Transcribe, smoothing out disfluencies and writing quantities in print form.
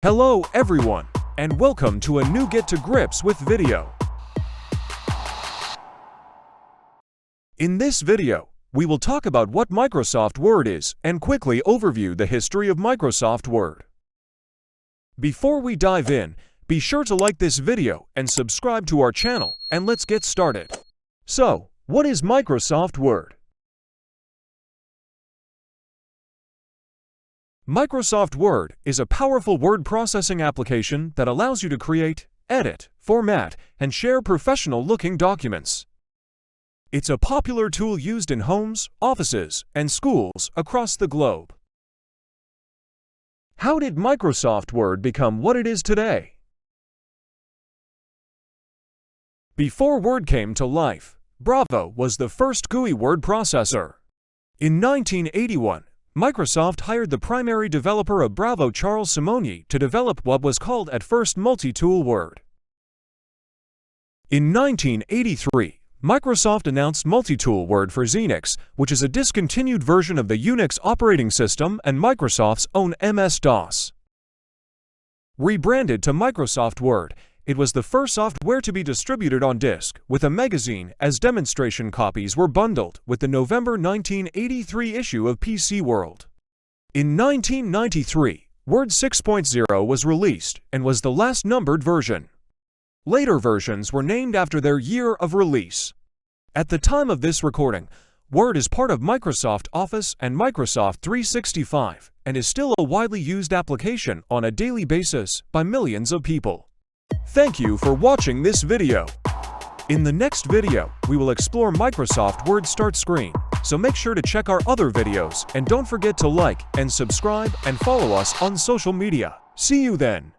Hello everyone, and welcome to a new Get to Grips with video. In this video, we will talk about what Microsoft Word is and quickly overview the history of Microsoft Word. Before we dive in, be sure to like this video and subscribe to our channel, and let's get started. So, what is Microsoft Word? Microsoft Word is a powerful word processing application that allows you to create, edit, format, and share professional-looking documents. It's a popular tool used in homes, offices, and schools across the globe. How did Microsoft Word become what it is today? Before Word came to life, Bravo was the first GUI word processor. In 1981, Microsoft hired the primary developer of Bravo, Charles Simonyi, to develop what was called at first Multi-Tool Word. In 1983, Microsoft announced Multi-Tool Word for Xenix, which is a discontinued version of the Unix operating system and Microsoft's own MS-DOS. Rebranded to Microsoft Word, it was the first software to be distributed on disk, with a magazine, as demonstration copies were bundled with the November 1983 issue of PC World. In 1993, Word 6.0 was released and was the last numbered version. Later versions were named after their year of release. At the time of this recording, Word is part of Microsoft Office and Microsoft 365 and is still a widely used application on a daily basis by millions of people. Thank you for watching this video. In the next video, we will explore Microsoft Word Start Screen, so make sure to check our other videos and don't forget to like and subscribe and follow us on social media. See you then.